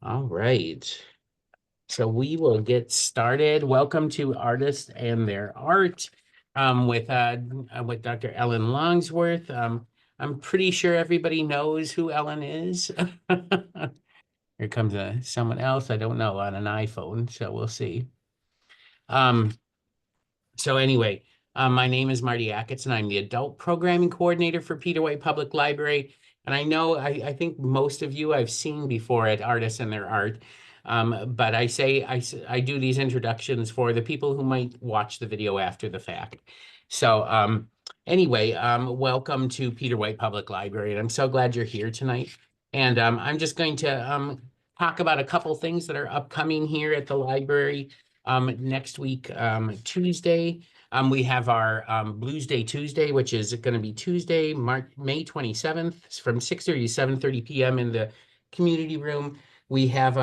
All right. So we will get started. Welcome to Artists and Their Art with Dr. Ellen Longsworth. I'm pretty sure everybody knows who Ellen is. Here comes someone else I don't know on an iPhone, so we'll see. Um, so anyway, my name is Marty Ackitts, and I'm the Adult Programming Coordinator for Peter White Public Library. And I think most of you I've seen before at Artists and Their Art. But I do these introductions for the people who might watch the video after the fact. So anyway, welcome to Peter White Public Library, and I'm so glad you're here tonight. And I'm just going to talk about a couple things that are upcoming here at the library. Next week, Tuesday, we have our Blues Day Tuesday, which is going to be Tuesday, May 27th from 6:30 to 7:30 p.m. in the community room. We have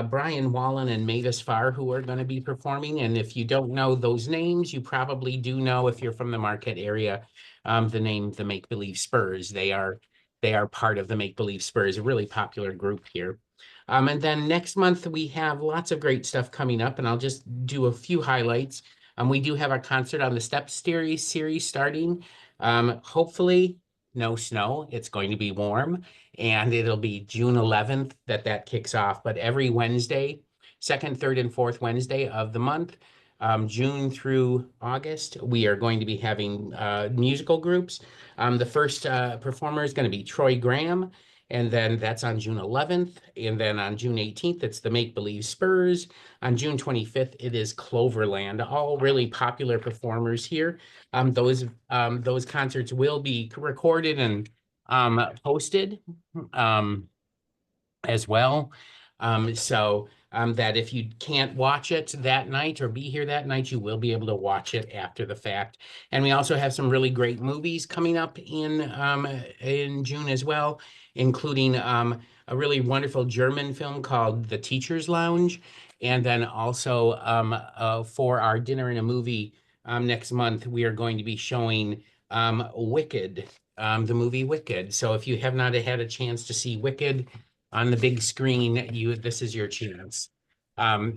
Brian Wallen and Mavis Farr who are going to be performing. And if you don't know those names, you probably do know if you're from the Marquette area, the name the Make Believe Spurs. They are part of the Make Believe Spurs, a really popular group here. And then next month, we have lots of great stuff coming up, and I'll just do a few highlights. We do have our concert on the Steps series starting. Hopefully, no snow. It's going to be warm, and it'll be June 11th that kicks off. But every Wednesday, second, third, and fourth Wednesday of the month, June through August, we are going to be having musical groups. The first performer is going to be Troy Graham. And then that's on June 11th. And then on June 18th, it's the Make Believe Spurs. On June 25th, it is Cloverland, all really popular performers here. Those concerts will be recorded and posted um, as well. That if you can't watch it that night or be here that night, you will be able to watch it after the fact. And we also have some really great movies coming up in June as well, including a really wonderful German film called The Teacher's Lounge. And then also for our dinner and a movie next month, we are going to be showing Wicked, the movie Wicked. So if you have not had a chance to see Wicked on the big screen, this is your chance.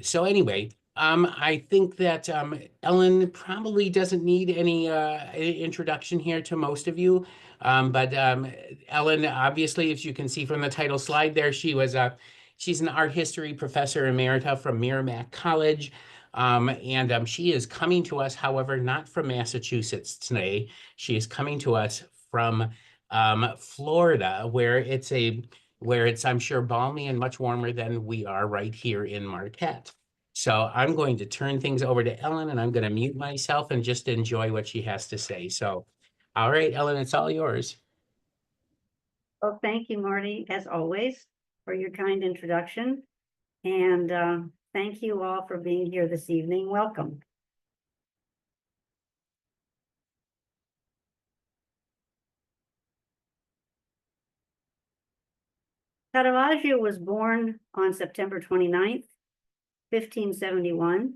So anyway, I think that Ellen probably doesn't need any introduction here to most of you. But Ellen, obviously, as you can see from the title slide there, she's an art history professor emerita from Merrimack College. And she is coming to us, however, not from Massachusetts today. She is coming to us from Florida, where it's, I'm sure, balmy and much warmer than we are right here in Marquette. So I'm going to turn things over to Ellen, and I'm going to mute myself and just enjoy what she has to say. So, all right, Ellen, it's all yours. Well, thank you, Marty, as always, for your kind introduction. And thank you all for being here this evening. Welcome. Caravaggio was born on September 29th, 1571,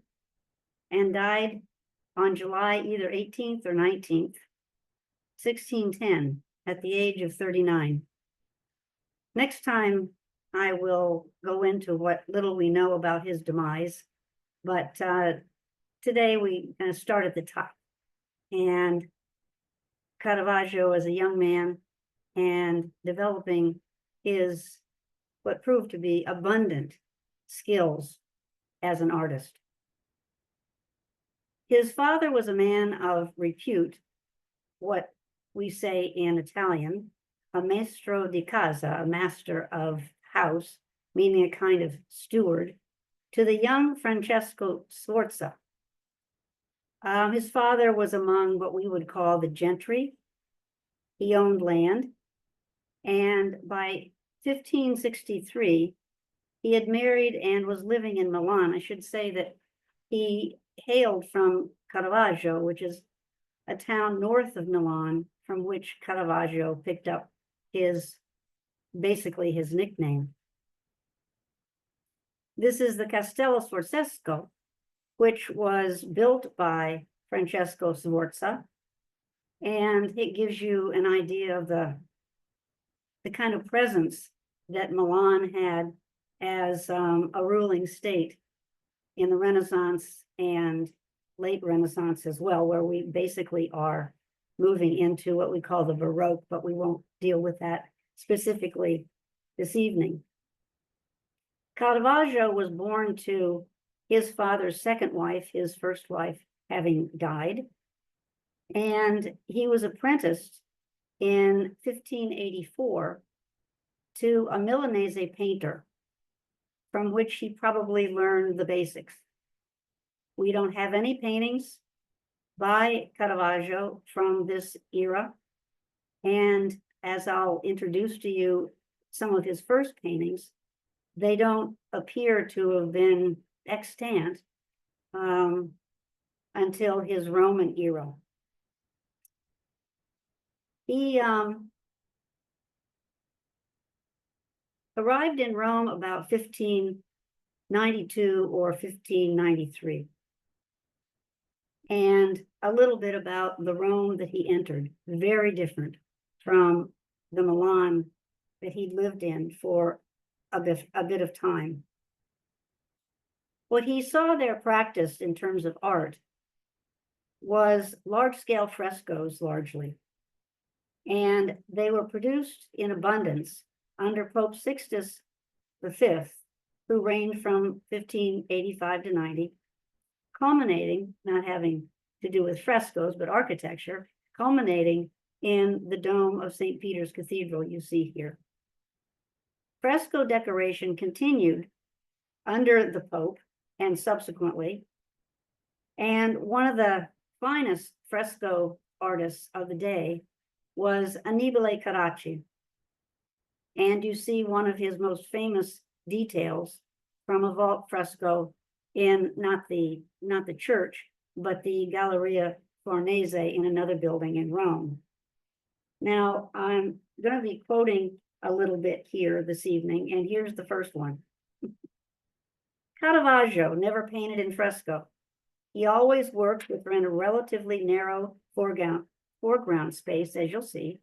and died on July either 18th or 19th, 1610, at the age of 39. Next time, I will go into what little we know about his demise, but today we kind of start at the top. And Caravaggio as a young man and developing his what proved to be abundant skills as an artist. His father was a man of repute, what we say in Italian, a maestro di casa, a master of house, meaning a kind of steward, to the young Francesco Sforza. His father was among what we would call the gentry. He owned land, and by 1563, he had married and was living in Milan. I should say that he hailed from Caravaggio, which is a town north of Milan, from which Caravaggio picked up basically his nickname. This is the Castello Sforzesco, which was built by Francesco Sforza, and it gives you an idea of the kind of presence that Milan had as a ruling state in the Renaissance and late Renaissance as well, where we basically are moving into what we call the Baroque, but we won't deal with that specifically this evening. Caravaggio was born to his father's second wife, his first wife having died, and he was apprenticed in 1584 to a Milanese painter, from which he probably learned the basics. We don't have any paintings by Caravaggio from this era, and as I'll introduce to you some of his first paintings, they don't appear to have been extant until his Roman era. He arrived in Rome about 1592 or 1593. And a little bit about the Rome that he entered, very different from the Milan that he lived in for a bit of time. What he saw there practiced in terms of art was large-scale frescoes largely. And they were produced in abundance under Pope Sixtus V, who reigned from 1585 to 90, culminating, not having to do with frescoes, but architecture, culminating in the dome of St. Peter's Cathedral you see here. Fresco decoration continued under the Pope and subsequently, and one of the finest fresco artists of the day was Annibale Carracci. And you see one of his most famous details from a vault fresco in not the church, but the Galleria Farnese in another building in Rome. Now, I'm going to be quoting a little bit here this evening, and here's the first one. Caravaggio never painted in fresco. He always worked within a relatively narrow foreground space, as you'll see,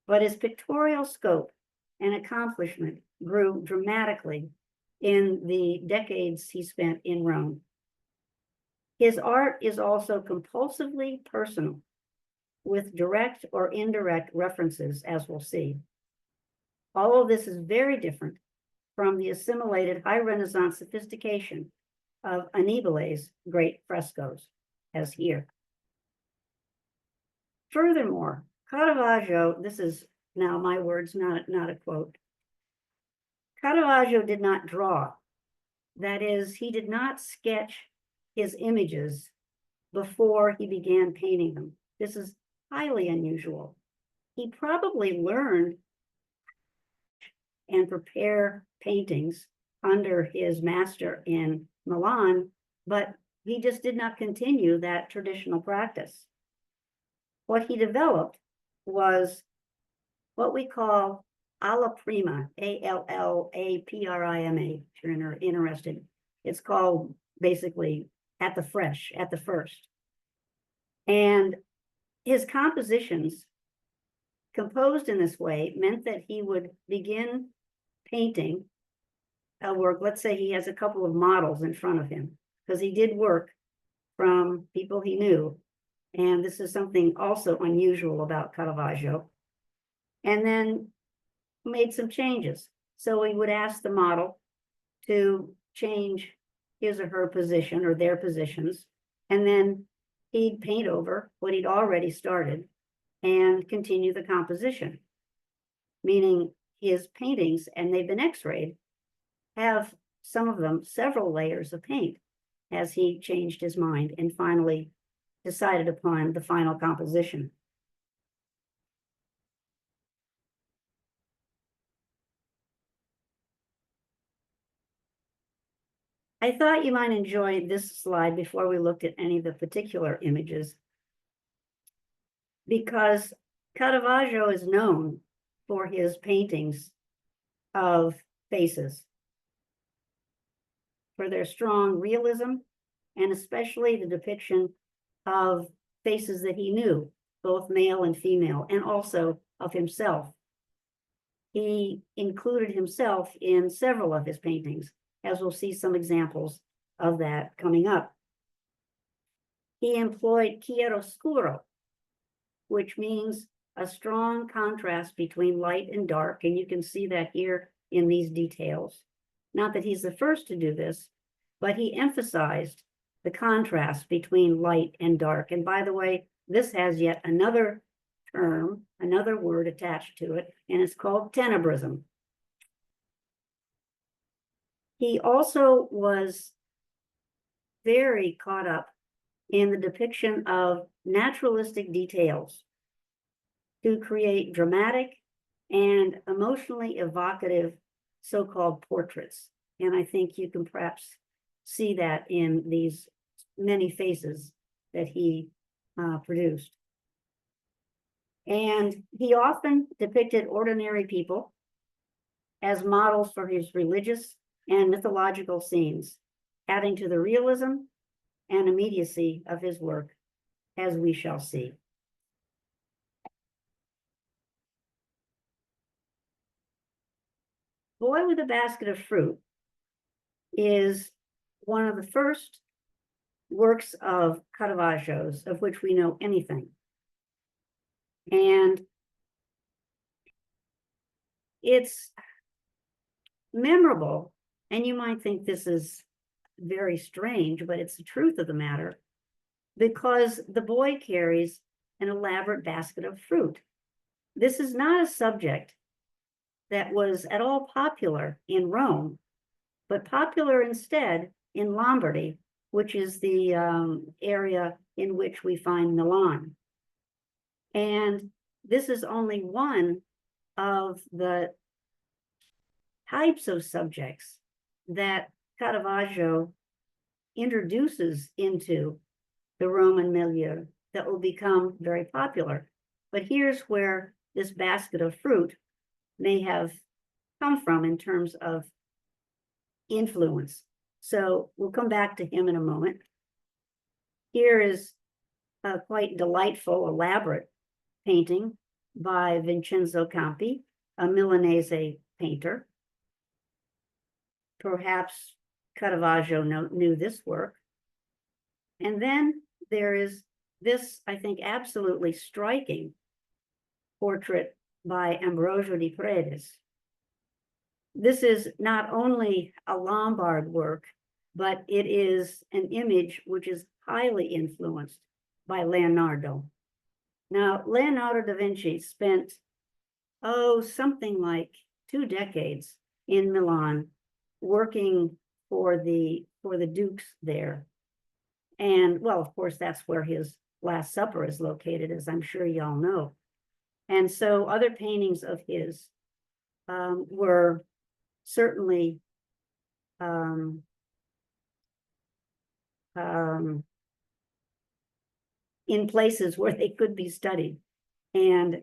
but his pictorial scope and accomplishment grew dramatically in the decades he spent in Rome. His art is also compulsively personal, with direct or indirect references, as we'll see. All of this is very different from the assimilated high Renaissance sophistication of Annibale's great frescoes, as here. Furthermore, Caravaggio, this is now my words, not a quote. Caravaggio did not draw. That is, he did not sketch his images before he began painting them. This is highly unusual. He probably learned and prepare paintings under his master in Milan, but he just did not continue that traditional practice. What he developed was what we call alla prima, ALLAPRIMA, if you're interested. It's called basically at the first. And his compositions composed in this way meant that he would begin painting a work. Let's say he has a couple of models in front of him, because he did work from people he knew. And this is something also unusual about Caravaggio. And then made some changes. So he would ask the model to change his or her position or their positions, and then he'd paint over what he'd already started and continue the composition, meaning his paintings, and they've been x-rayed, have some of them several layers of paint as he changed his mind and finally decided upon the final composition. I thought you might enjoy this slide before we looked at any of the particular images, because Caravaggio is known for his paintings of faces, for their strong realism, and especially the depiction of faces that he knew, both male and female, and also of himself. he included himself in several of his paintings, as we'll see some examples of that coming up. He employed chiaroscuro, which means a strong contrast between light and dark, and you can see that here in these details. Not that he's the first to do this, but he emphasized the contrast between light and dark. And by the way, this has yet another term, another word attached to it, and it's called tenebrism. He also was very caught up in the depiction of naturalistic details to create dramatic and emotionally evocative so-called portraits. And I think you can perhaps see that in these many faces that he produced. And he often depicted ordinary people as models for his religious and mythological scenes, adding to the realism and immediacy of his work, as we shall see. Boy with a Basket of Fruit is one of the first works of Caravaggio's of which we know anything. And it's memorable, and you might think this is very strange, but it's the truth of the matter, because the boy carries an elaborate basket of fruit. This is not a subject that was at all popular in Rome, but popular instead in Lombardy, which is the area in which we find Milan. And this is only one of the types of subjects that Caravaggio introduces into the Roman milieu that will become very popular. But here's where this basket of fruit may have come from in terms of influence. So we'll come back to him in a moment. Here is a quite delightful, elaborate painting by Vincenzo Campi, a Milanese painter. Perhaps Caravaggio knew this work. And then there is this, I think, absolutely striking portrait by Ambrogio di Paredes. This is not only a Lombard work, but it is an image which is highly influenced by Leonardo. Now, Leonardo da Vinci spent, something like 2 decades in Milan working for the dukes there. And, well, of course, that's where his Last Supper is located, as I'm sure y'all know. And so other paintings of his were certainly in places where they could be studied. And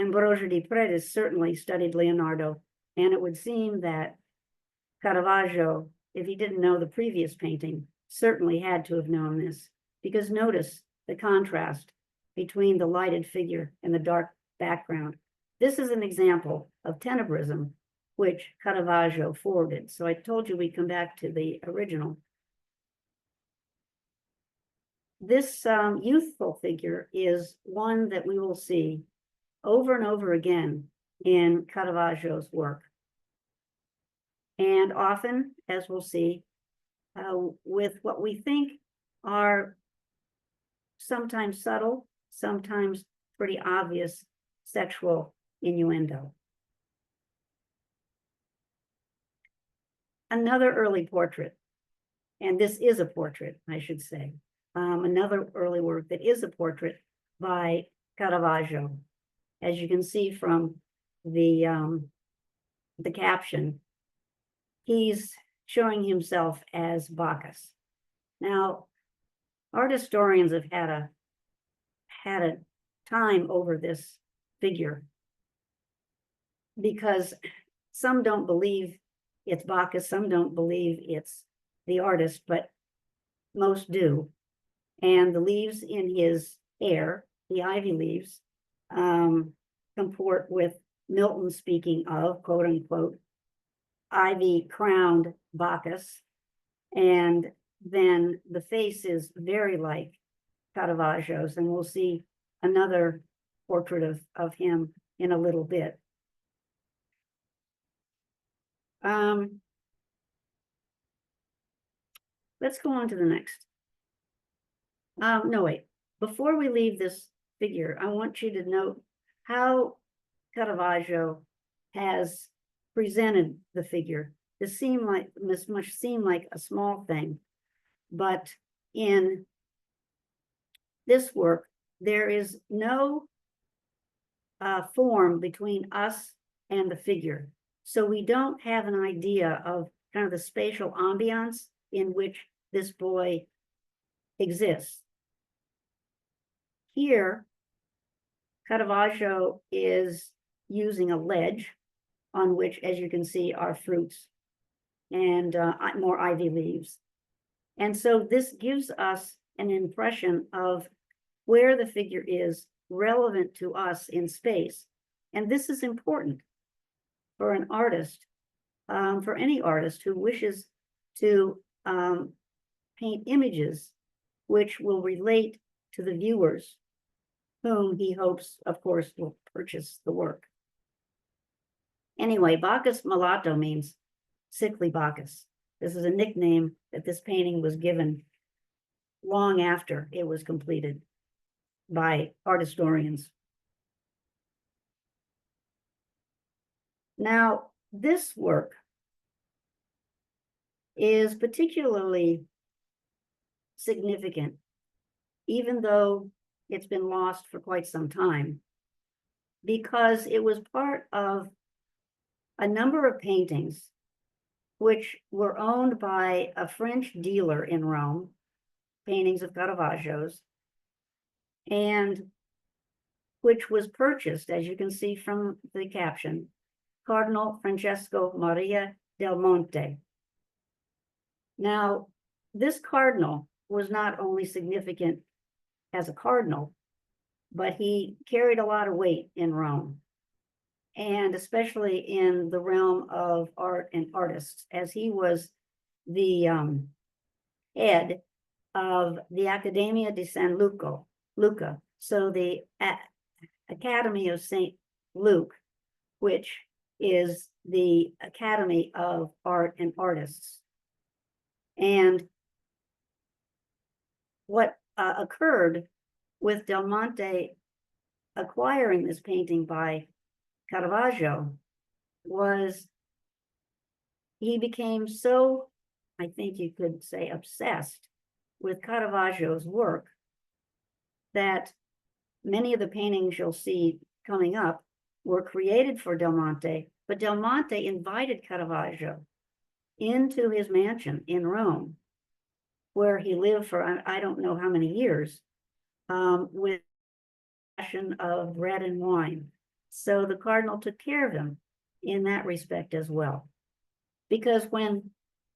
Ambrogio di Paredes certainly studied Leonardo, and it would seem that Caravaggio, if he didn't know the previous painting, certainly had to have known this, because notice the contrast between the lighted figure and the dark background. This is an example of tenebrism, which Caravaggio forwarded. So I told you we'd come back to the original. This youthful figure is one that we will see over and over again in Caravaggio's work. And often, as we'll see, with what we think are sometimes subtle, sometimes pretty obvious sexual innuendo. Another early portrait, and this is a portrait, I should say, another early work that is a portrait by Caravaggio. As you can see from the caption, he's showing himself as Bacchus. Now, art historians have had a time over this figure, because some don't believe it's Bacchus, some don't believe it's the artist, but most do. And the leaves in his hair, the ivy leaves, comport with Milton speaking of, quote unquote, ivy-crowned Bacchus. And then the face is very like Caravaggio's, and we'll see another portrait of him in a little bit. Let's go on to the next. No, wait. Before we leave this figure, I want you to note how Caravaggio has presented the figure. This must seem like a small thing, but in this work, there is no form between us and the figure. So we don't have an idea of kind of the spatial ambiance in which this boy exists. Here, Caravaggio is using a ledge on which, as you can see, are fruits and more ivy leaves. And so this gives us an impression of where the figure is relevant to us in space. And this is important for an artist, for any artist who wishes to paint images which will relate to the viewers, whom he hopes, of course, will purchase the work. Anyway, Bacchus mulatto means sickly Bacchus. This is a nickname that this painting was given long after it was completed by art historians. Now, this work is particularly significant, even though it's been lost for quite some time, because it was part of a number of paintings which were owned by a French dealer in Rome, paintings of Caravaggio's, and which was purchased, as you can see from the caption, Cardinal Francesco Maria del Monte. Now, this cardinal was not only significant as a cardinal, but he carried a lot of weight in Rome, and especially in the realm of art and artists, as he was the head of the Accademia di San Luca, so the Academy of St. Luke, which is the Academy of Art and Artists. And what occurred with Del Monte acquiring this painting by Caravaggio was he became so, I think you could say, obsessed with Caravaggio's work that many of the paintings you'll see coming up were created for Del Monte, but Del Monte invited Caravaggio into his mansion in Rome, where he lived for I don't know how many years, with a passion of bread and wine. So the cardinal took care of him in that respect as well. Because when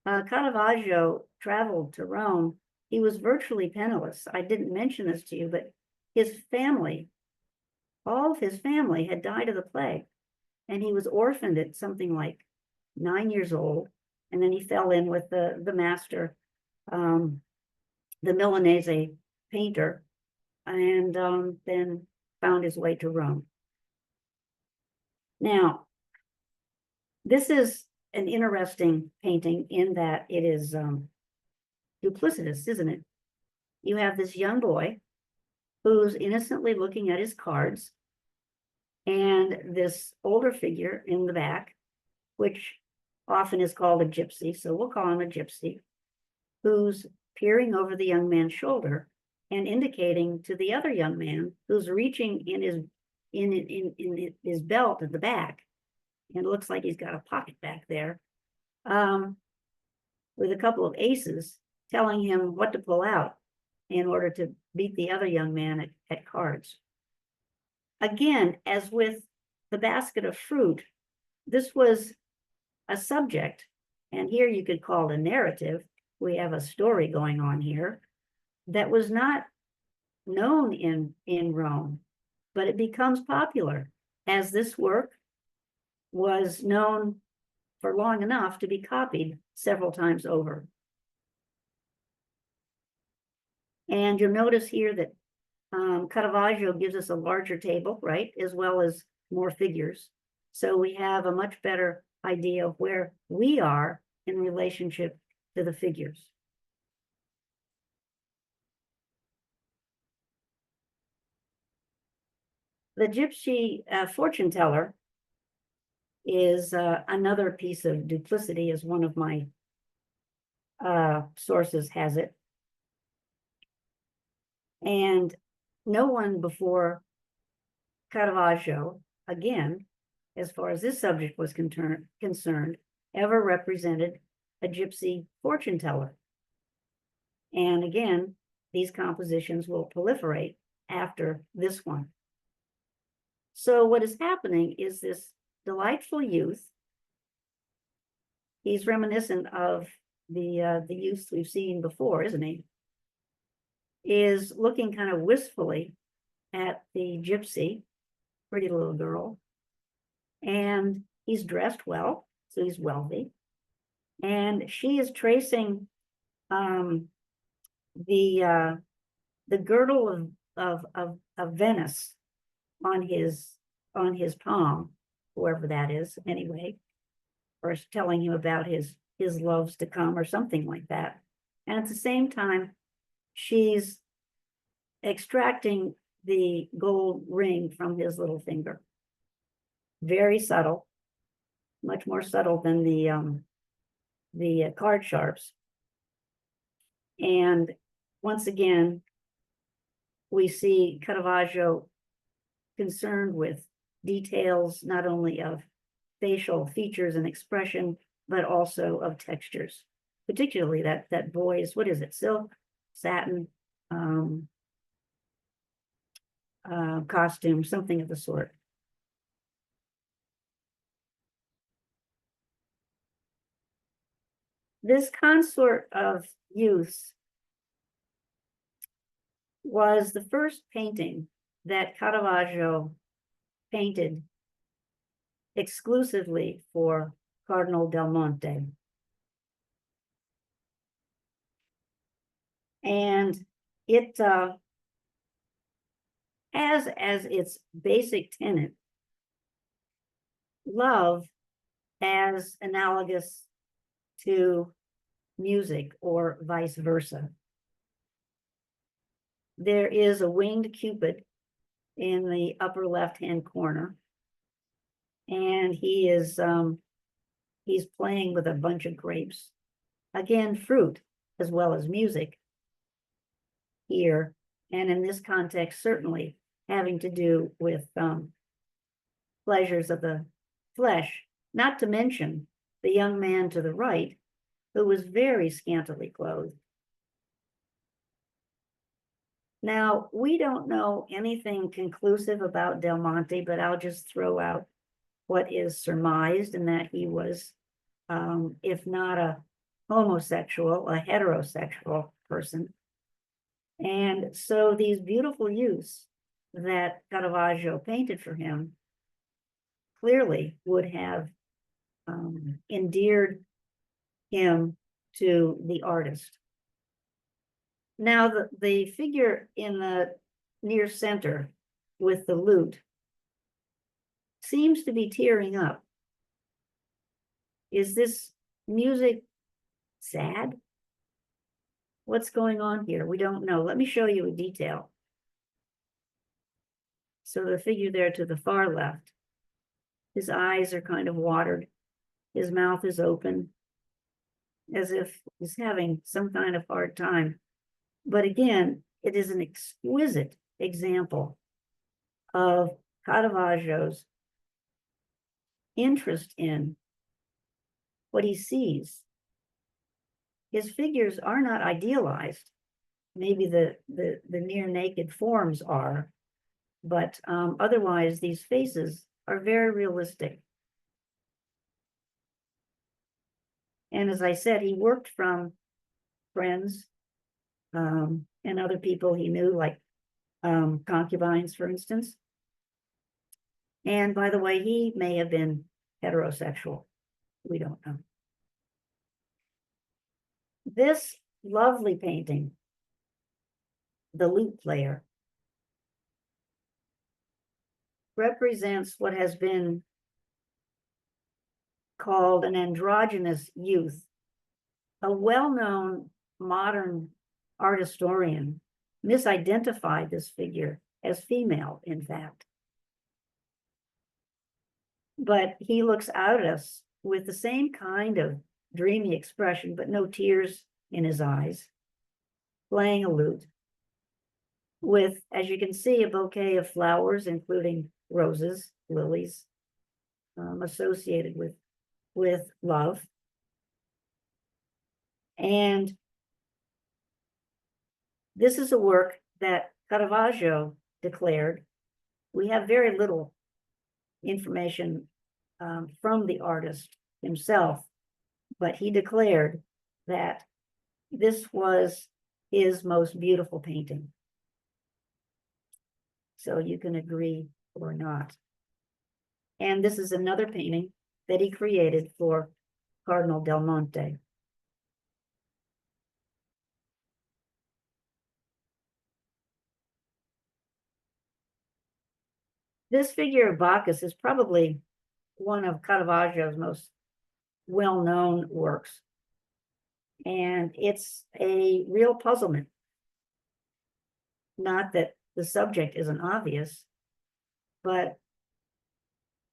Caravaggio traveled to Rome, he was virtually penniless. I didn't mention this to you, but his family, all of his family had died of the plague, and he was orphaned at something like 9 years old. And then he fell in with the master, the Milanese painter, and then found his way to Rome. Now, this is an interesting painting in that it is duplicitous, isn't it? You have this young boy who's innocently looking at his cards, and this older figure in the back, which often is called a gypsy, so we'll call him a gypsy, who's peering over the young man's shoulder and indicating to the other young man who's reaching in his belt at the back, and it looks like he's got a pocket back there, with a couple of aces, telling him what to pull out in order to beat the other young man at cards. Again, as with the basket of fruit, this was a subject, and here you could call it a narrative. We have a story going on here that was not known in Rome, but it becomes popular as this work was known for long enough to be copied several times over. And you'll notice here that Caravaggio gives us a larger table, right, as well as more figures. So we have a much better idea of where we are in relationship to the figures. The gypsy fortune teller is another piece of duplicity, as one of my sources has it. And no one before Caravaggio, again, as far as this subject was concerned, ever represented a gypsy fortune teller. And again, these compositions will proliferate after this one. So what is happening is this delightful youth. He's reminiscent of the youth we've seen before, isn't he? Is looking kind of wistfully at the gypsy, pretty little girl, and he's dressed well, so he's wealthy, and she is tracing the girdle of Venice on his palm, whoever that is, anyway, or telling him about his loves to come or something like that. And at the same time, she's extracting the gold ring from his little finger. Very subtle, much more subtle than the card sharps. And once again, we see Caravaggio concerned with details, not only of facial features and expression, but also of textures, particularly that boy's, what is it, silk, satin, costume, something of the sort. This consort of youths was the first painting that Caravaggio painted exclusively for Cardinal Del Monte. And it has as its basic tenet love as analogous to music or vice versa. There is a winged Cupid in the upper left-hand corner, and he is he's playing with a bunch of grapes. Again, fruit as well as music here, and in this context, certainly having to do with pleasures of the flesh, not to mention the young man to the right, who was very scantily clothed. Now, we don't know anything conclusive about Del Monte, but I'll just throw out what is surmised, and that he was, if not a homosexual, a heterosexual person. And so these beautiful youths that Caravaggio painted for him clearly would have endeared him to the artist. Now, the figure in the near center with the lute seems to be tearing up. Is this music sad? What's going on here? We don't know. Let me show you a detail. So the figure there to the far left, his eyes are kind of watered. His mouth is open, as if he's having some kind of hard time. But again, it is an exquisite example of Caravaggio's interest in what he sees. His figures are not idealized. Maybe the near naked forms are, but otherwise these faces are very realistic. And as I said, he worked from friends and other people he knew, like concubines, for instance. And by the way, he may have been heterosexual. We don't know. This lovely painting, the lute player, represents what has been called an androgynous youth. A well-known modern art historian misidentified this figure as female, in fact. But he looks out at us with the same kind of dreamy expression, but no tears in his eyes, playing a lute with, as you can see, a bouquet of flowers, including roses, lilies, associated with love. And this is a work that Caravaggio declared. We have very little information from the artist himself, but he declared that this was his most beautiful painting. So you can agree or not. And this is another painting that he created for Cardinal Del Monte. This figure of Bacchus is probably one of Caravaggio's most well-known works. And it's a real puzzlement. Not that the subject isn't obvious, but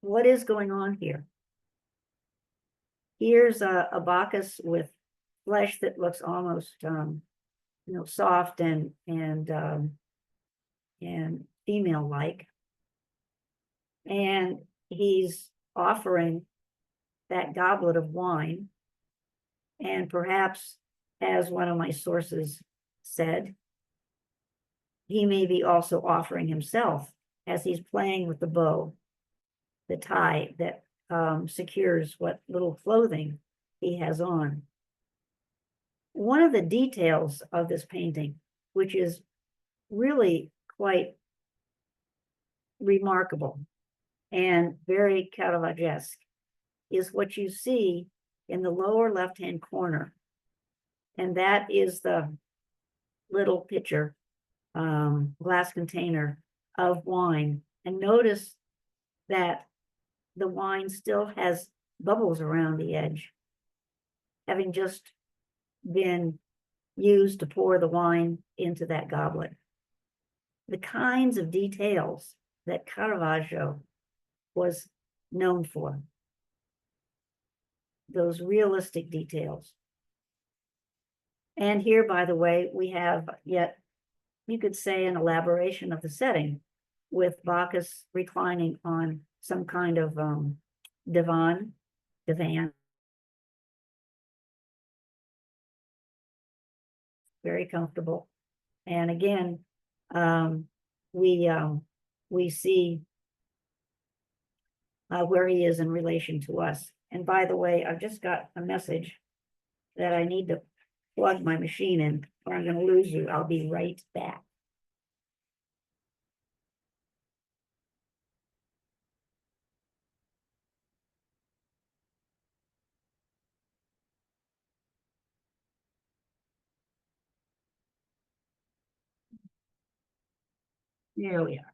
what is going on here? Here's a Bacchus with flesh that looks almost, soft and female-like. And he's offering that goblet of wine. And perhaps, as one of my sources said, he may be also offering himself as he's playing with the bow, the tie that secures what little clothing he has on. One of the details of this painting, which is really quite remarkable and very Caravaggesque, is what you see in the lower left-hand corner. And that is the little pitcher, glass container of wine. And notice that the wine still has bubbles around the edge, having just been used to pour the wine into that goblet. The kinds of details that Caravaggio was known for, those realistic details. And here, by the way, we have yet, you could say, an elaboration of the setting with Bacchus reclining on some kind of divan, very comfortable. And again, we see where he is in relation to us. And by the way, I've just got a message that I need to plug my machine in or I'm going to lose you. I'll be right back. There we are.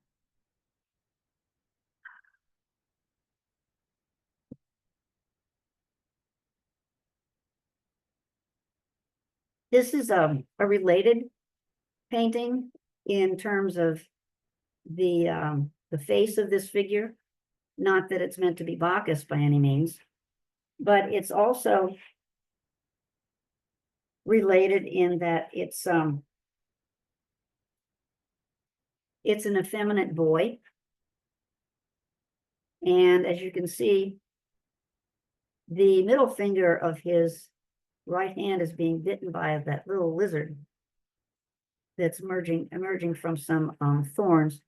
This is a related painting in terms of the face of this figure. Not that it's meant to be Bacchus by any means, but it's also related in that it's an effeminate boy. And as you can see, the middle finger of his right hand is being bitten by that little lizard that's emerging from some thorns.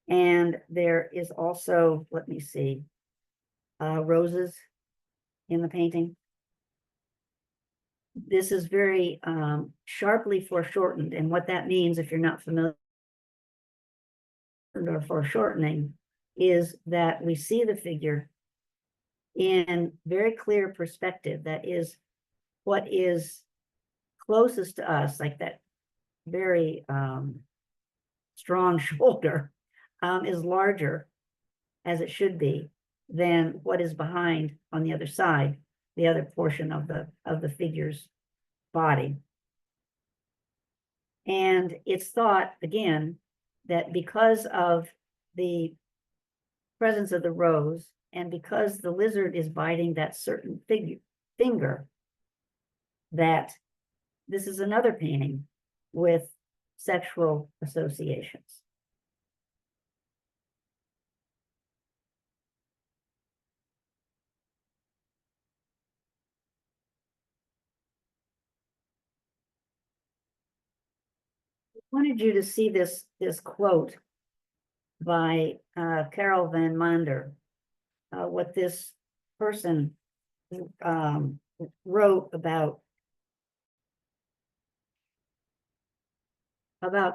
And there is also, let me see, roses in the painting. This is very sharply foreshortened. And what that means, if you're not familiar with foreshortening, is that we see the figure in very clear perspective. That is what is closest to us, like that very strong shoulder, is larger, as it should be, than what is behind on the other side, the other portion of the figure's body. And it's thought, again, that because of the presence of the rose, and because the lizard is biting that certain finger, that this is another painting with sexual associations. I wanted you to see this quote by Carol van Mander, what this person wrote about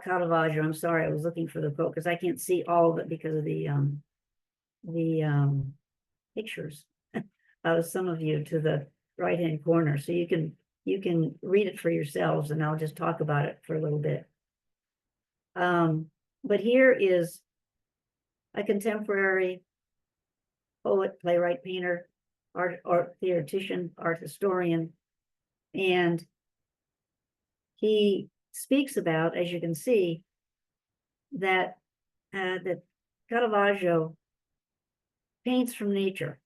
Caravaggio. I'm sorry, I was looking for the quote because I can't see all of it because of the pictures of some of you to the right-hand corner. So you can read it for yourselves, and I'll just talk about it for a little bit. But here is a contemporary poet, playwright, painter, art theoretician, art historian, and he speaks about, as you can see, that that Caravaggio paints from nature.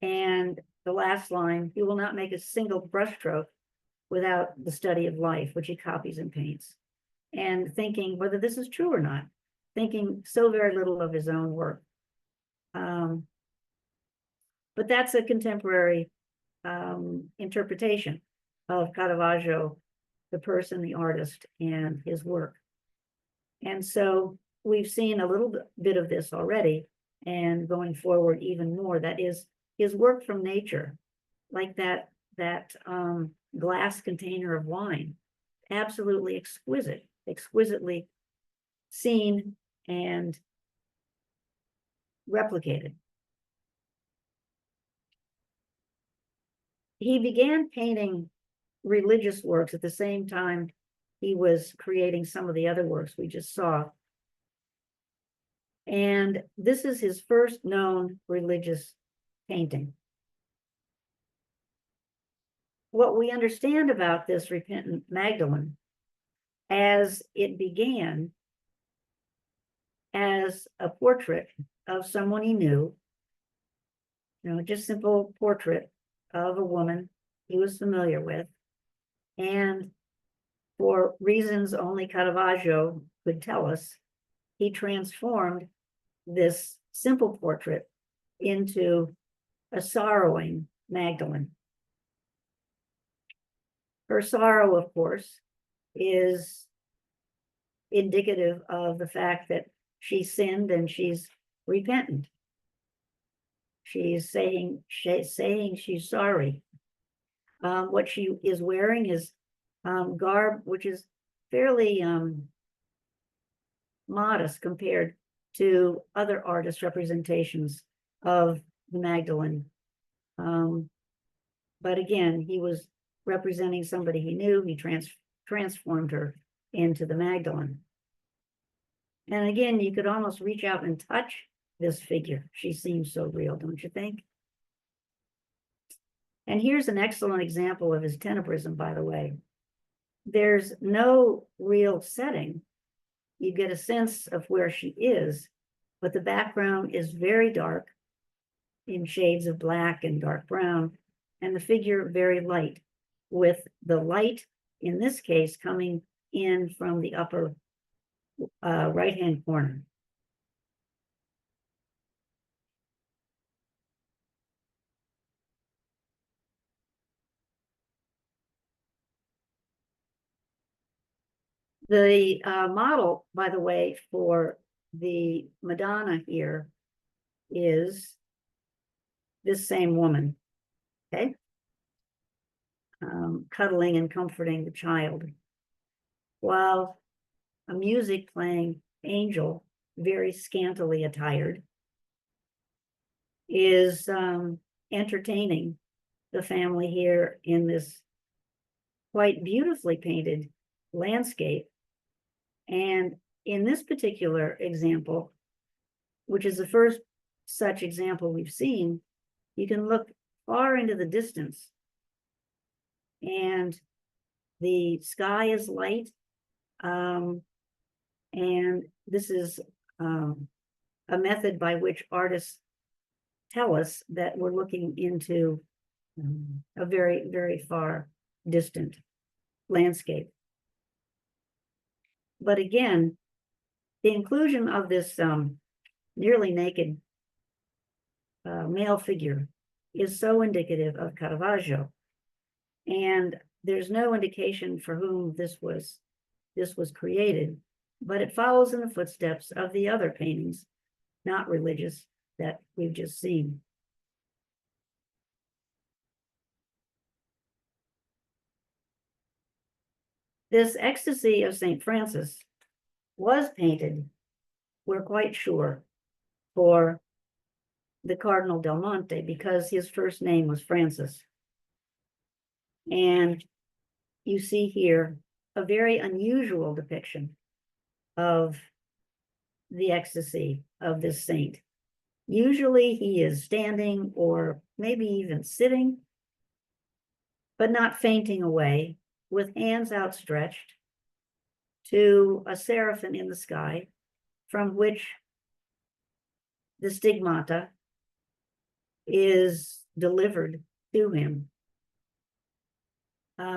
And the last line, he will not make a single brushstroke without the study of life, which he copies and paints. And thinking whether this is true or not, thinking so very little of his own work. But that's a contemporary interpretation of Caravaggio, the person, the artist, and his work. And so we've seen a little bit of this already, and going forward even more. That is his work from nature, like that glass container of wine, absolutely exquisite, exquisitely seen and replicated. He began painting religious works at the same time he was creating some of the other works we just saw. And this is his first known religious painting. What we understand about this repentant Magdalene, as it began as a portrait of someone he knew, just simple portrait of a woman he was familiar with. And for reasons only Caravaggio could tell us, he transformed this simple portrait into a sorrowing Magdalene. Her sorrow, of course, is indicative of the fact that she sinned and she's repentant. She's saying she's sorry. What she is wearing is garb, which is fairly modest compared to other artist representations of the Magdalene. But again, he was representing somebody he knew. He transformed her into the Magdalene. And again, you could almost reach out and touch this figure. She seems so real, don't you think? And here's an excellent example of his tenebrism, by the way. There's no real setting. You get a sense of where she is, but the background is very dark in shades of black and dark brown, and the figure very light, with the light, in this case, coming in from the upper right-hand corner. The model, by the way, for the Madonna here is this same woman, okay? Cuddling and comforting the child, while a music playing angel, very scantily attired, is entertaining the family here in this quite beautifully painted landscape. And in this particular example, which is the first such example we've seen, you can look far into the distance and the sky is light. And this is a method by which artists tell us that we're looking into a very, very far distant landscape. But again, the inclusion of this nearly naked male figure is so indicative of Caravaggio. And there's no indication for whom this was created, but it follows in the footsteps of the other paintings, not religious, that we've just seen. This Ecstasy of St. Francis was painted, we're quite sure, for the Cardinal del Monte because his first name was Francis. And you see here a very unusual depiction of the ecstasy of this saint. Usually he is standing or maybe even sitting, but not fainting away, with hands outstretched to a seraphim in the sky, from which the stigmata is delivered to him.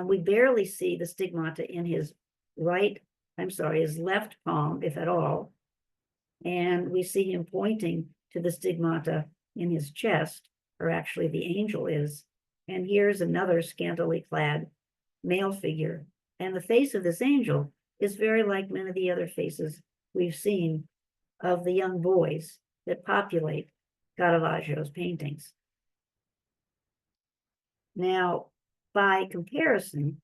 We barely see the stigmata in his his left palm, if at all. And we see him pointing to the stigmata in his chest, or actually the angel is. And here's another scantily clad male figure. And the face of this angel is very like many of the other faces we've seen of the young boys that populate Caravaggio's paintings. Now, by comparison,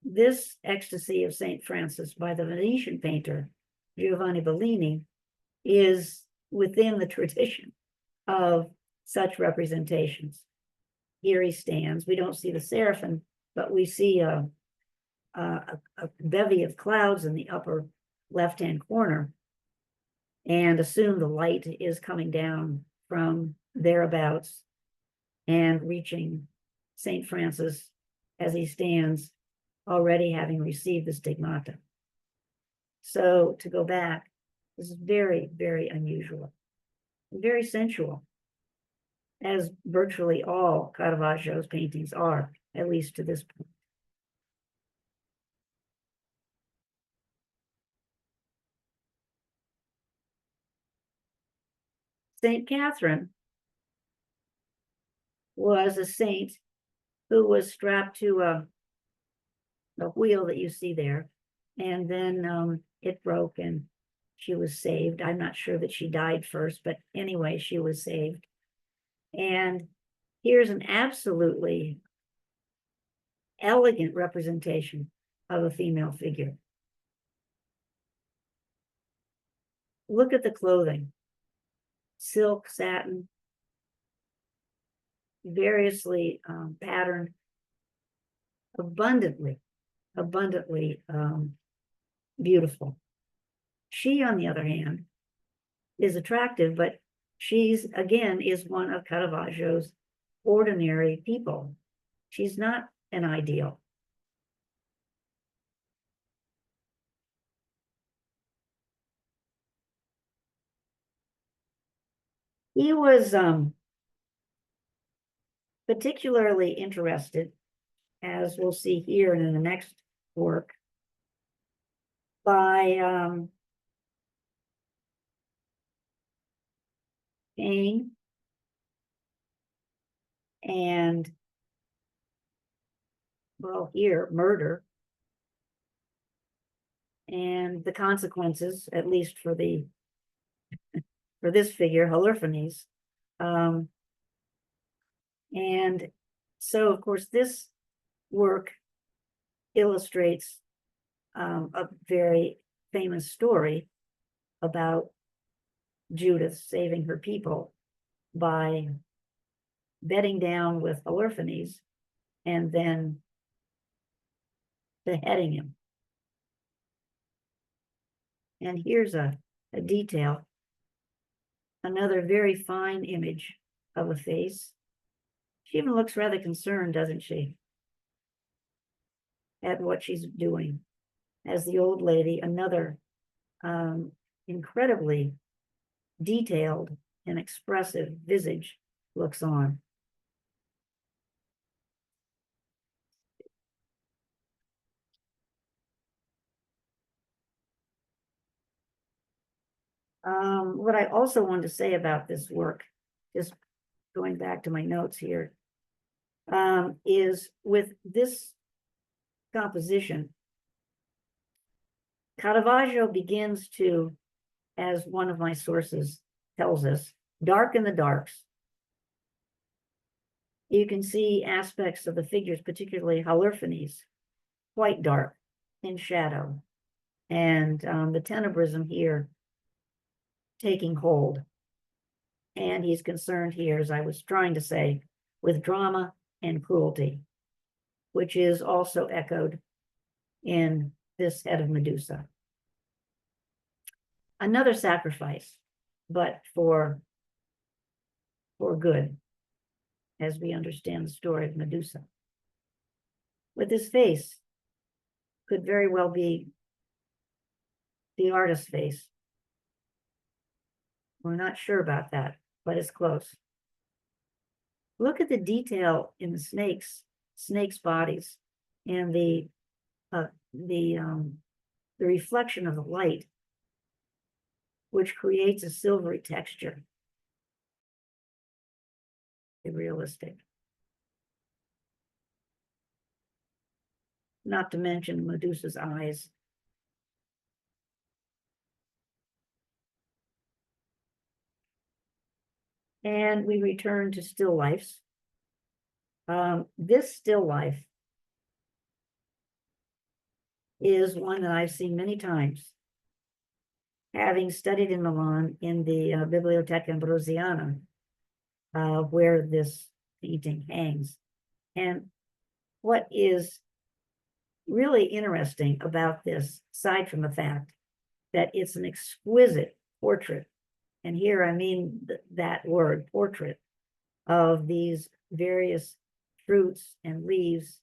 this Ecstasy of St. Francis by the Venetian painter Giovanni Bellini is within the tradition of such representations. Here he stands. We don't see the seraphim, but we see a bevy of clouds in the upper left-hand corner, and assume the light is coming down from thereabouts and reaching St. Francis as he stands, already having received the stigmata. So to go back, this is very, very unusual, very sensual, as virtually all Caravaggio's paintings are, at least to this point. Saint Catherine was a saint who was strapped to the wheel that you see there, and then it broke and she was saved. I'm not sure that she died first, but anyway, she was saved. And here's an absolutely elegant representation of a female figure. Look at the clothing: silk, satin, variously patterned, abundantly beautiful. She, on the other hand, is attractive, but she's, again, is one of Caravaggio's ordinary people. She's not an ideal. He was particularly interested, as we'll see here in the next work, by pain and, well, here, murder, and the consequences, at least for this figure, Holofernes. And so, of course, this work illustrates a very famous story about Judith saving her people by bedding down with Holofernes and then beheading him. And here's a detail, another very fine image of a face. She even looks rather concerned, doesn't she, at what she's doing. As the old lady, another incredibly detailed and expressive visage looks on. What I also wanted to say about this work, just going back to my notes here, is with this composition, Caravaggio begins to, as one of my sources tells us, darken the darks. You can see aspects of the figures, particularly Holofernes, quite dark in shadow, and the tenebrism here taking hold. And he's concerned here, as I was trying to say, with drama and cruelty, which is also echoed in this head of Medusa. Another sacrifice, but for good, as we understand the story of Medusa. With this face, could very well be the artist's face. We're not sure about that, but it's close. Look at the detail in the snakes' bodies, and the reflection of the light, which creates a silvery texture. Realistic. Not to mention Medusa's eyes. And we return to still lifes. This still life is one that I've seen many times, having studied in Milan in the Biblioteca Ambrosiana, where this painting hangs. And what is really interesting about this, aside from the fact that it's an exquisite portrait, and here I mean that word, portrait, of these various fruits and leaves,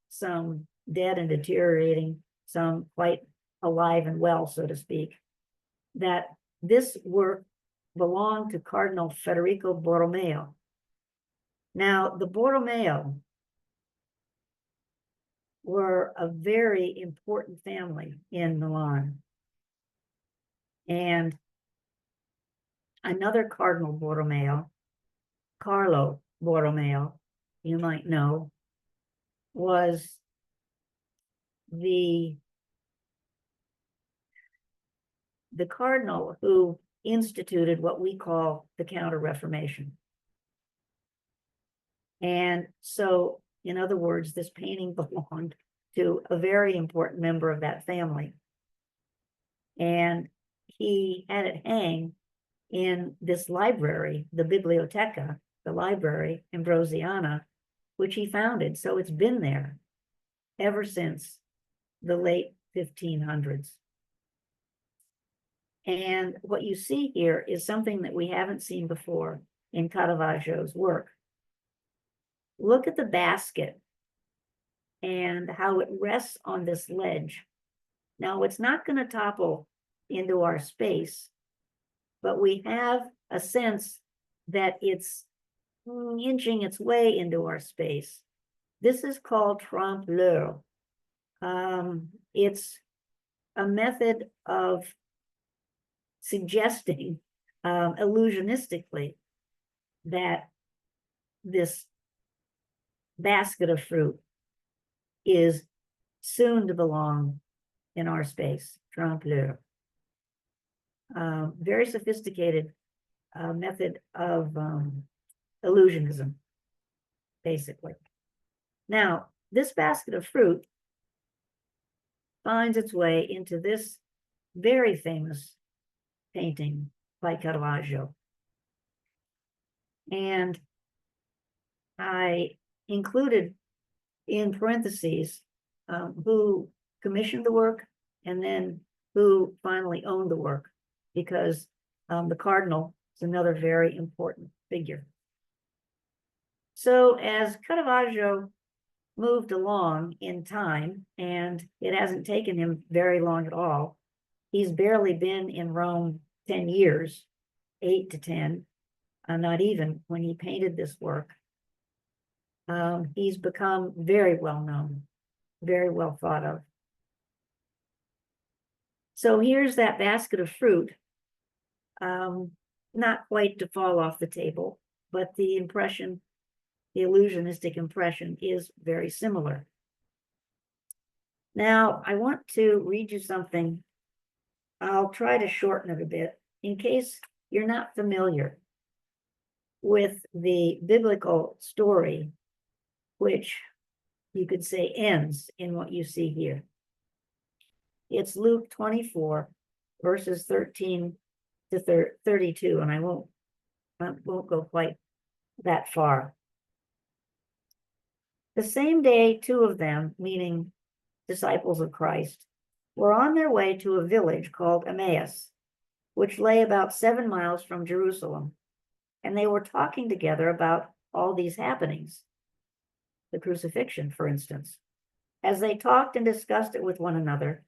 some dead and deteriorating, some quite alive and well, so to speak, that this work belonged to Cardinal Federico Borromeo. Now, the Borromeo were a very important family in Milan. And another Cardinal Borromeo, Carlo Borromeo, you might know, was the cardinal who instituted what we call the Counter-Reformation. And so, in other words, this painting belonged to a very important member of that family. And he had it hang in this library, the Biblioteca, the library, Ambrosiana, which he founded. So it's been there ever since the late 1500s. And what you see here is something that we haven't seen before in Caravaggio's work. Look at the basket and how it rests on this ledge. Now, it's not going to topple into our space, but we have a sense that it's inching its way into our space. This is called trompe-l'oeil. It's a method of suggesting illusionistically that this basket of fruit is soon to belong in our space, trompe-l'oeil. Very sophisticated method of illusionism, basically. Now, this basket of fruit finds its way into this very famous painting by Caravaggio. And I included in parentheses who commissioned the work and then who finally owned the work, because the cardinal is another very important figure. So as Caravaggio moved along in time, and it hasn't taken him very long at all, he's barely been in Rome 10 years, 8 to 10, not even, when he painted this work. He's become very well known, very well thought of. So here's that basket of fruit, not quite to fall off the table, but the impression, the illusionistic impression, is very similar. Now, I want to read you something. I'll try to shorten it a bit in case you're not familiar with the biblical story, which you could say ends in what you see here. It's Luke 24, verses 13 to 32, and I won't go quite that far. The same day, two of them, meaning disciples of Christ, were on their way to a village called Emmaus, which lay about 7 miles from Jerusalem, and they were talking together about all these happenings, the crucifixion, for instance. As they talked and discussed it with one another,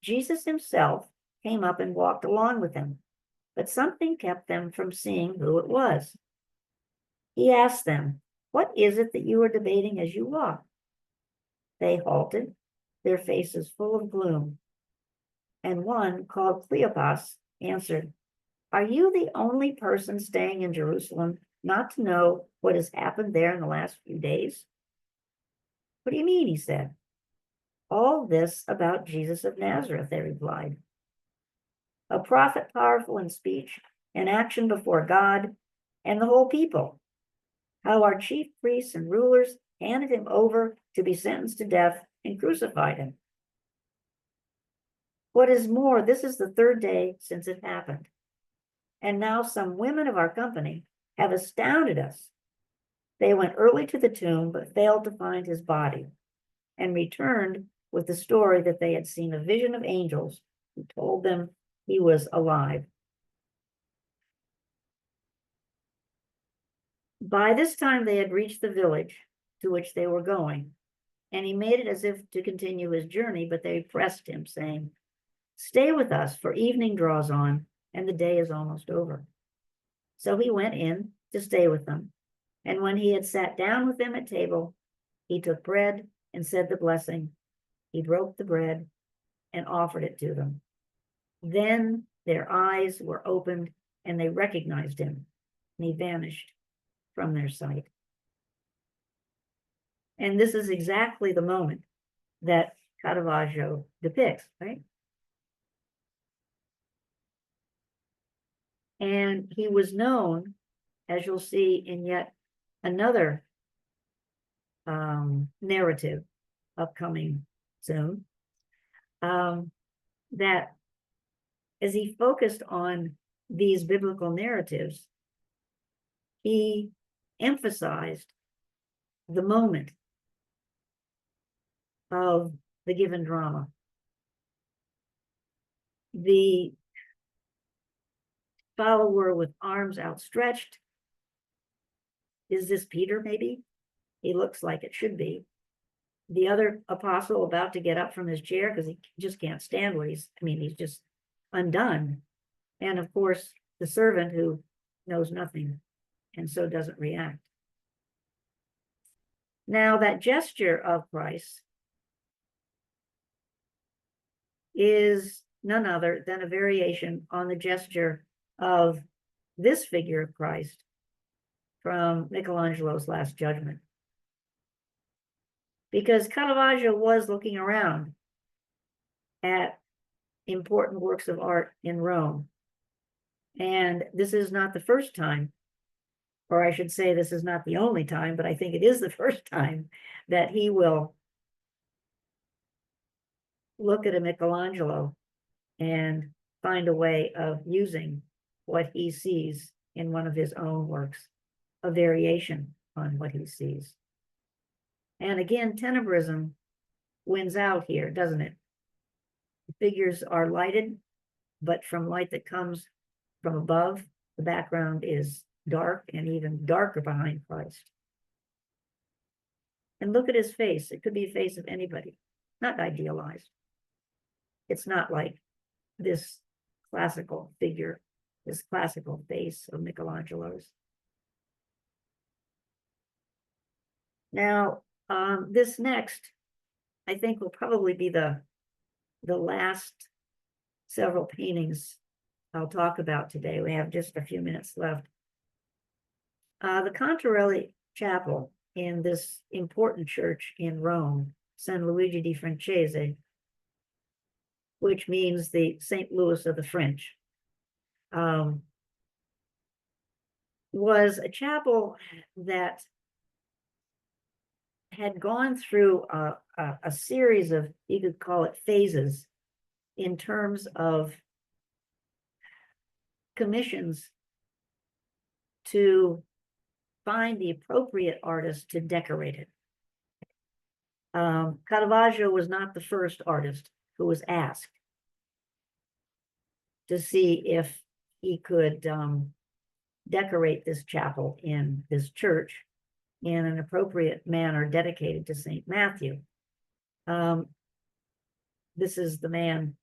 Jesus himself came up and walked along with them, but something kept them from seeing who it was. He asked them, "What is it that you are debating as you walk?" They halted, their faces full of gloom. And one, called Cleopas, answered, "Are you the only person staying in Jerusalem not to know what has happened there in the last few days?" "What do you mean?" he said. "All this about Jesus of Nazareth," they replied. "A prophet powerful in speech and action before God and the whole people. How our chief priests and rulers handed him over to be sentenced to death and crucified him. What is more, this is the third day since it happened. And now some women of our company have astounded us. They went early to the tomb, but failed to find his body, and returned with the story that they had seen a vision of angels who told them he was alive." By this time, they had reached the village to which they were going, and he made it as if to continue his journey, but they pressed him, saying, "Stay with us, for evening draws on, and the day is almost over." So he went in to stay with them, and when he had sat down with them at table, he took bread and said the blessing. He broke the bread and offered it to them. Then their eyes were opened, and they recognized him, and he vanished from their sight. And this is exactly the moment that Caravaggio depicts, right? And he was known, as you'll see in yet another narrative upcoming soon, that as he focused on these biblical narratives, he emphasized the moment of the given drama. The follower with arms outstretched, is this Peter maybe? He looks like it should be. The other apostle about to get up from his chair because he just can't stand what he's just undone. And of course, the servant who knows nothing and so doesn't react. Now, that gesture of Christ is none other than a variation on the gesture of this figure of Christ from Michelangelo's Last Judgment. Because Caravaggio was looking around at important works of art in Rome. And this is not the first time, or I should say this is not the only time, but I think it is the first time that he will look at a Michelangelo and find a way of using what he sees in one of his own works, a variation on what he sees. And again, tenebrism wins out here, doesn't it? The figures are lighted, but from light that comes from above, the background is dark and even darker behind Christ. And look at his face. It could be a face of anybody, not idealized. It's not like this classical figure, this classical face of Michelangelo's. Now, this next, I think, will probably be the last several paintings I'll talk about today. We have just a few minutes left. The Contarelli Chapel in this important church in Rome, San Luigi di Francese, which means the St. Louis of the French, was a chapel that had gone through a series of, you could call it phases, in terms of commissions to find the appropriate artist to decorate it. Caravaggio was not the first artist who was asked to see if he could decorate this chapel in this church in an appropriate manner dedicated to St. Matthew. This is the man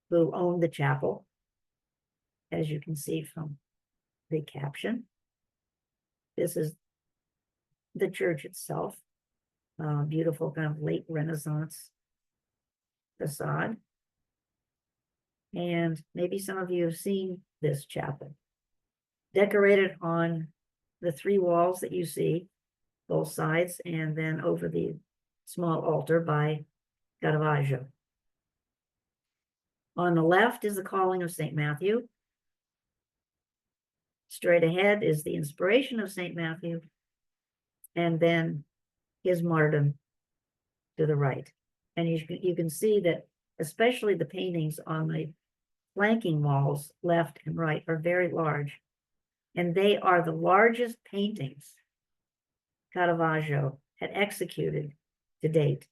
who owned the chapel, as you can see from the caption. This is the church itself, beautiful kind of late Renaissance facade. And maybe some of you have seen this chapel, decorated on the three walls that you see, both sides, and then over the small altar by Caravaggio. On the left is the calling of St. Matthew. Straight ahead is the inspiration of St. Matthew, and then his martyrdom to the right. And you can see that especially the paintings on the flanking walls, left and right, are very large. And they are the largest paintings Caravaggio had executed to date.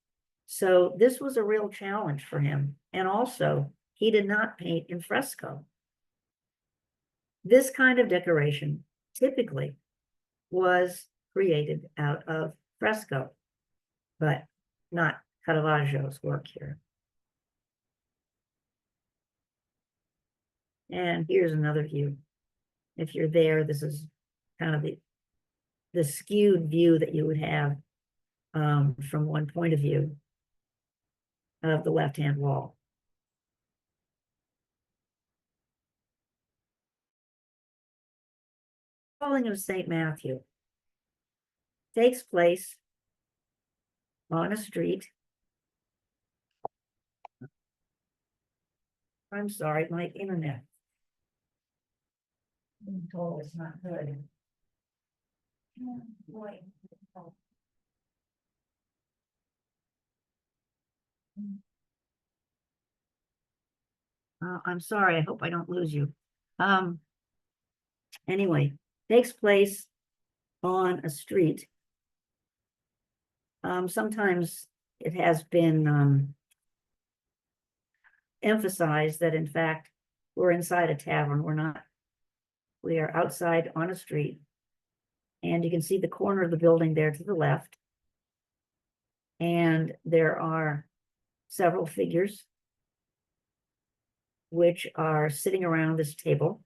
So this was a real challenge for him. And also, he did not paint in fresco. This kind of decoration typically was created out of fresco, but not Caravaggio's work here. And here's another view. If you're there, this is kind of the skewed view that you would have from one point of view of the left-hand wall. Calling of St. Matthew takes place on a street. I'm sorry, my internet. I'm told it's not good. Boy. I'm sorry, I hope I don't lose you. Anyway, takes place on a street. Sometimes it has been emphasized that in fact we're inside a tavern. We're not. We are outside on a street, and you can see the corner of the building there to the left. And there are several figures which are sitting around this table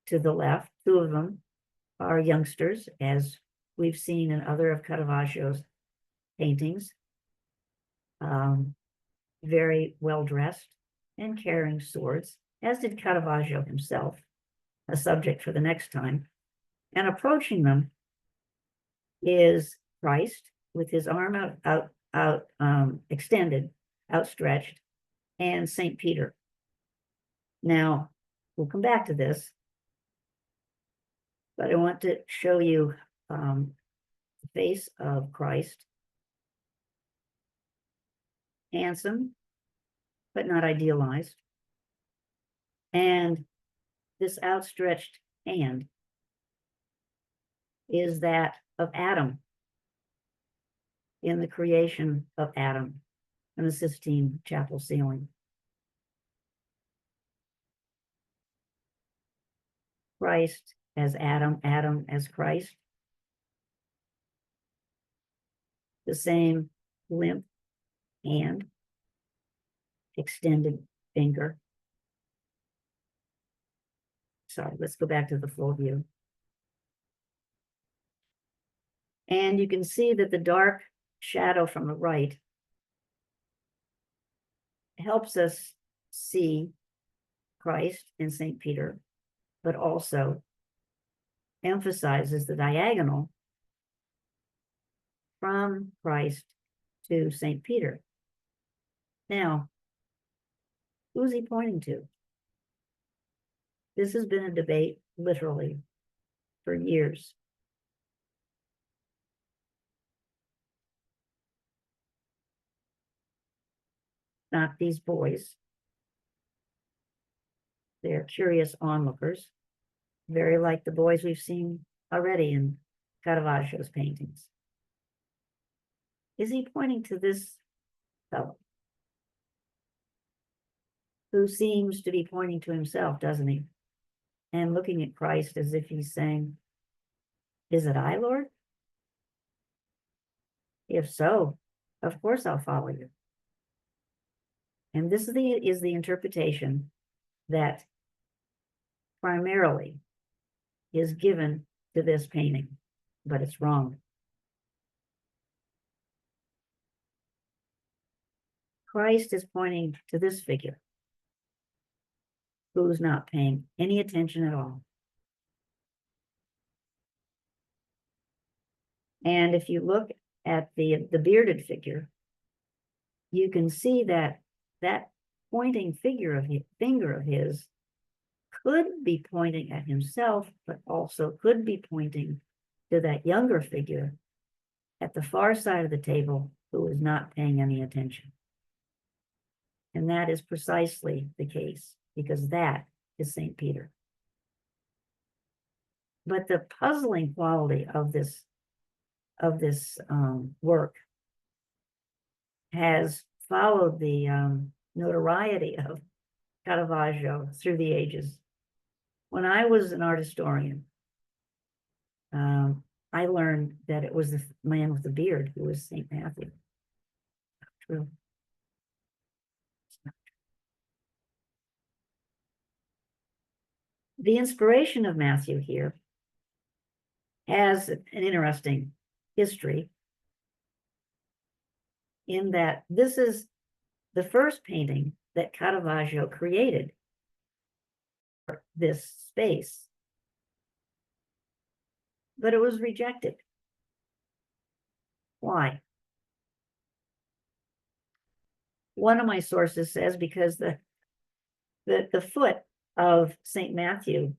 to the left. Two of them are youngsters, as we've seen in other of Caravaggio's paintings, very well dressed and carrying swords, as did Caravaggio himself, a subject for the next time. And approaching them is Christ with his arm extended, outstretched, and St. Peter. Now, we'll come back to this, but I want to show you the face of Christ. Handsome, but not idealized. And this outstretched hand is that of Adam in the creation of Adam in the Sistine Chapel ceiling. Christ as Adam, Adam as Christ. The same limp hand, extended finger. Sorry, let's go back to the full view. And you can see that the dark shadow from the right helps us see Christ and St. Peter, but also emphasizes the diagonal from Christ to St. Peter. Now, who's he pointing to? This has been a debate literally for years. Not these boys. They're curious onlookers, very like the boys we've seen already in Caravaggio's paintings. Is he pointing to this fellow who seems to be pointing to himself, doesn't he? And looking at Christ as if he's saying, "Is it I, Lord? If so, of course I'll follow you." And this is the interpretation that primarily is given to this painting, but it's wrong. Christ is pointing to this figure who's not paying any attention at all. And if you look at the bearded figure, you can see that that pointing finger of his could be pointing at himself, but also could be pointing to that younger figure at the far side of the table who is not paying any attention. And that is precisely the case, because that is St. Peter. But the puzzling quality of this work has followed the notoriety of Caravaggio through the ages. When I was an art historian, I learned that it was the man with the beard who was St. Matthew. True. The inspiration of Matthew here has an interesting history in that this is the first painting that Caravaggio created for this space, but it was rejected. Why? One of my sources says because the foot of St. Matthew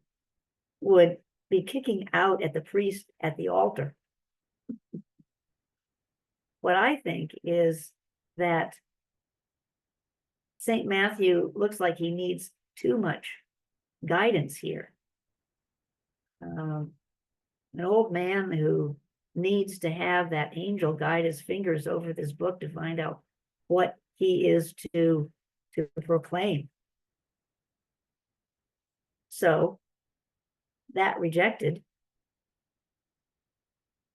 would be kicking out at the priest at the altar. What I think is that St. Matthew looks like he needs too much guidance here. An old man who needs to have that angel guide his fingers over this book to find out what he is to proclaim. So that rejected,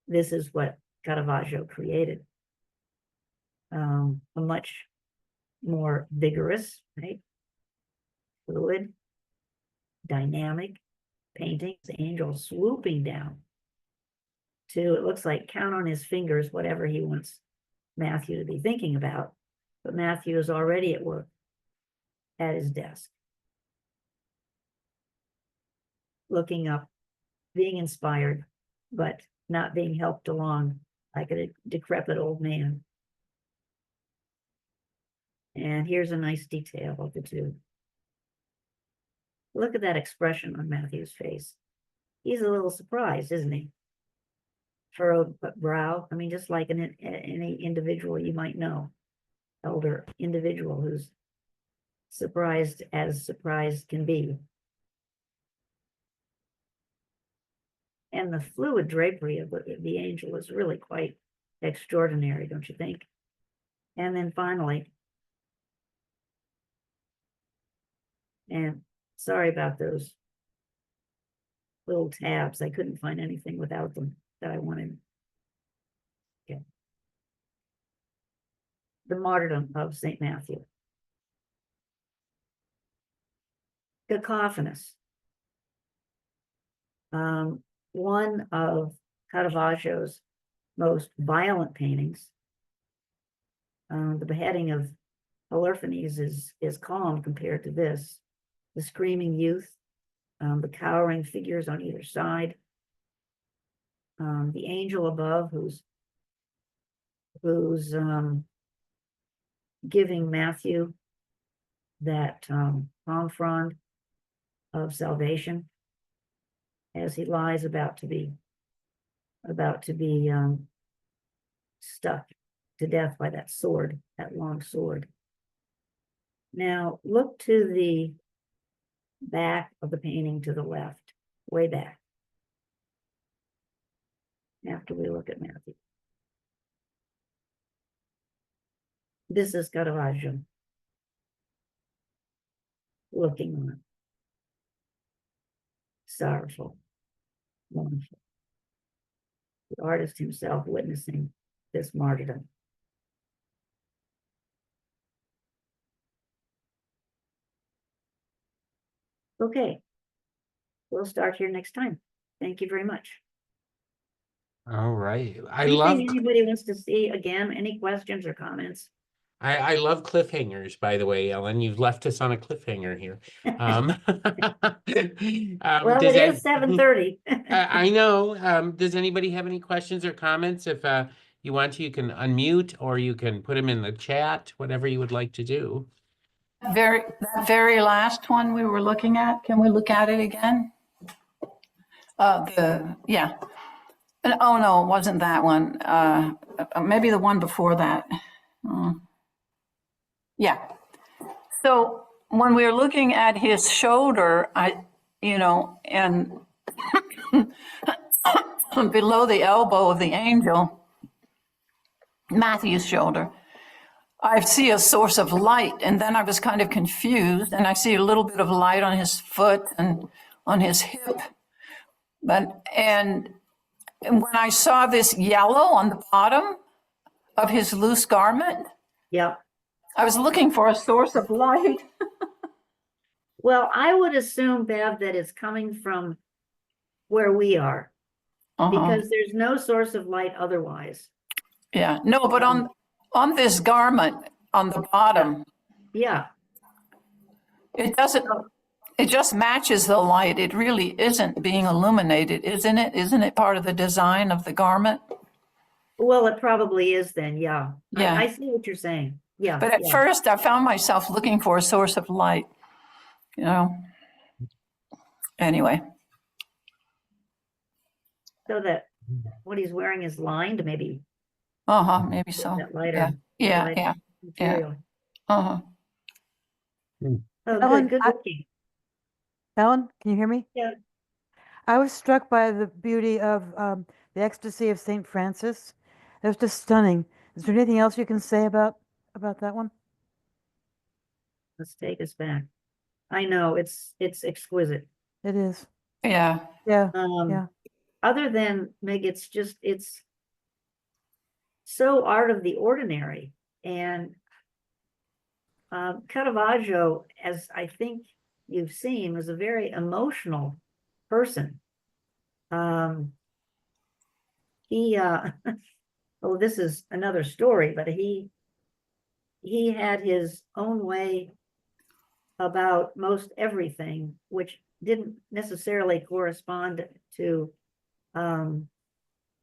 this is what Caravaggio created. A much more vigorous, right? Fluid, dynamic paintings, angels swooping down to, it looks like, count on his fingers whatever he wants Matthew to be thinking about. But Matthew is already at work at his desk, looking up, being inspired, but not being helped along like a decrepit old man. And here's a nice detail of the two. Look at that expression on Matthew's face. He's a little surprised, isn't he? Furrowed brow. I mean, just like any individual you might know, elder individual who's surprised as surprised can be. And the fluid drapery of the angel is really quite extraordinary, don't you think? And then finally, and sorry about those little tabs. I couldn't find anything without them that I wanted. Okay. The martyrdom of St. Matthew. Cacophonous. One of Caravaggio's most violent paintings. The beheading of Holofernes is calm compared to this. The screaming youth, the cowering figures on either side, the angel above who's giving Matthew that palm frond of salvation as he lies about to be stuck to death by that sword, that long sword. Now look to the back of the painting to the left, way back, after we look at Matthew. This is Caravaggio looking on, sorrowful, mournful. The artist himself witnessing this martyrdom. Okay, we'll start here next time. Thank you very much. All right. Anything anybody wants to see again? Any questions or comments? I love cliffhangers, by the way, Ellen. You've left us on a cliffhanger here. Well, it is 7:30. I know. Does anybody have any questions or comments? If you want to, you can unmute or you can put them in the chat, whatever you would like to do. That very last one we were looking at, can we look at it again? Yeah. Oh, no, it wasn't that one. Maybe the one before that. Yeah. So when we were looking at his shoulder, and below the elbow of the angel, Matthew's shoulder, I see a source of light, and then I was kind of confused, and I see a little bit of light on his foot and on his hip. And when I saw this yellow on the bottom of his loose garment, Yeah. I was looking for a source of light. Well, I would assume, Bev, that it's coming from where we are, because there's no source of light otherwise. Yeah, no, but on this garment on the bottom, Yeah. it doesn't, it just matches the light. It really isn't being illuminated, isn't it? Isn't it part of the design of the garment? Well, it probably is then, yeah. Yeah. I see what you're saying. Yeah. But at first I found myself looking for a source of light, Anyway. So that what he's wearing is lined, maybe. Maybe so. That lighter. Yeah. Material. Uh-huh. Oh, Ellen, good looking. Ellen, can you hear me? Yeah. I was struck by the beauty of the ecstasy of St. Francis. It was just stunning. Is there anything else you can say about that one? Let's take us back. I know it's exquisite. It is. Yeah. Yeah. Yeah. Other than Meg, it's so out of the ordinary. And Caravaggio, as I think you've seen, was a very emotional person. He oh, this is another story, but he had his own way about most everything, which didn't necessarily correspond to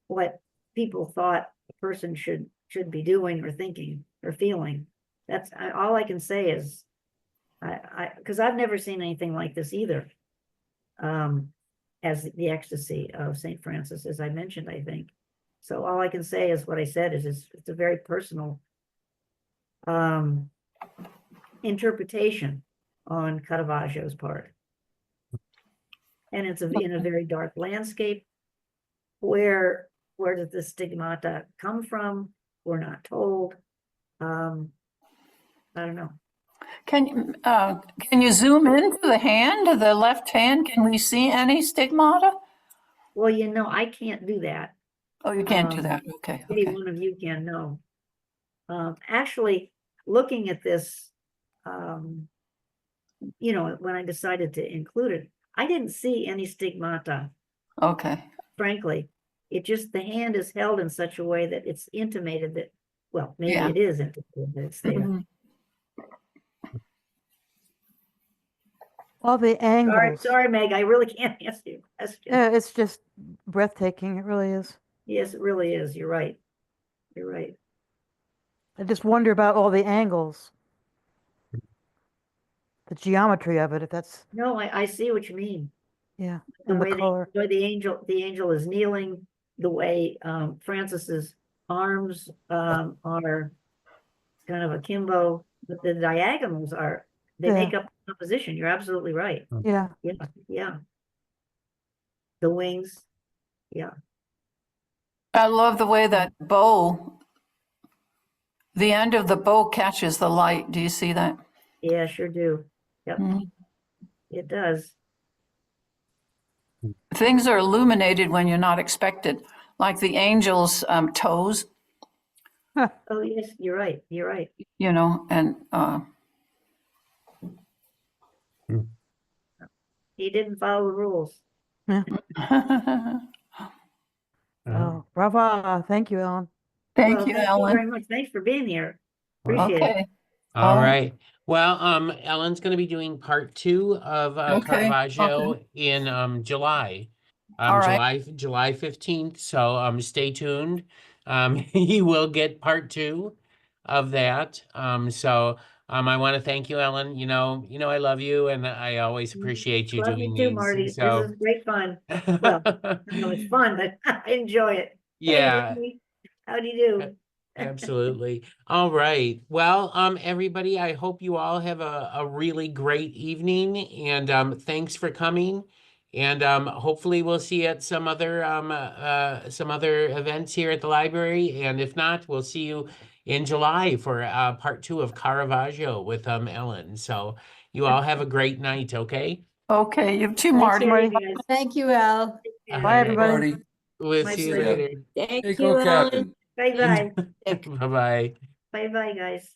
what people thought a person should be doing or thinking or feeling. That's all I can say is because I've never seen anything like this either. As the ecstasy of St. Francis, as I mentioned, I think. So all I can say is what I said is it's a very personal interpretation on Caravaggio's part. And it's in a very dark landscape. where did the stigmata come from? We're not told. I don't know. Can you zoom into the hand, the left hand? Can we see any stigmata? Well, I can't do that. Oh, you can't do Um, that. Okay, Maybe okay. one of you can know. Actually, looking at this, when I decided to include it, I didn't see any stigmata, Okay. frankly. It just, the hand is held in such a way that it's intimated that, well, maybe Yeah. it is intimated that it's there. Mhm. All the angles. Sorry, Meg, I really can't answer your question. Yeah, it's just breathtaking. It really is. Yes, it really is. You're right. You're right. I just wonder about all the angles, the geometry of it, if that's, No, I see what you mean. yeah, The and the way color. the angel is kneeling, the way Francis's arms are kind of akimbo, but the diagonals they Yeah. make up the composition. You're absolutely right. Yeah. Yeah, yeah. The wings, yeah. I love the way that bow, the end of the bow catches the light. Do you see that? Yeah, sure do. Yep, Mhm. it does. Things are illuminated when you're not expected, like the angel's toes, Oh, yes, you're right. You're right. and He didn't follow the rules. Oh, bravo. Thank you, Ellen. thank Well, you, thank you Ellen. very much. Thanks for being here. Appreciate it. Okay. All right. right. Well, Ellen's going to be doing part 2 of Okay, Caravaggio okay. in July, All right. July 15th. So stay tuned. You will get part 2 of that. I want to thank you, Ellen. I love you, and I always appreciate you Love you doing too, these. Marty. This So is great fun. Well, it's fun, but I enjoy it. Hey, yeah. Lee, how do you do? Absolutely. All right. Well, everybody, I hope you all have a really great evening, and thanks for coming. And hopefully we'll see you at some other events here at the library. And if not, we'll see you in July for part 2 of Caravaggio with Ellen. So you all have a great night, okay? Okay, you too, Nice Marty. hearing Marty. you guys. Thank you, Al. All Bye, right. everybody. Marty. We'll My see you pleasure. later. Thank Hey, you, Ellen. co-captain. Bye-bye. Bye-bye. Bye-bye, guys.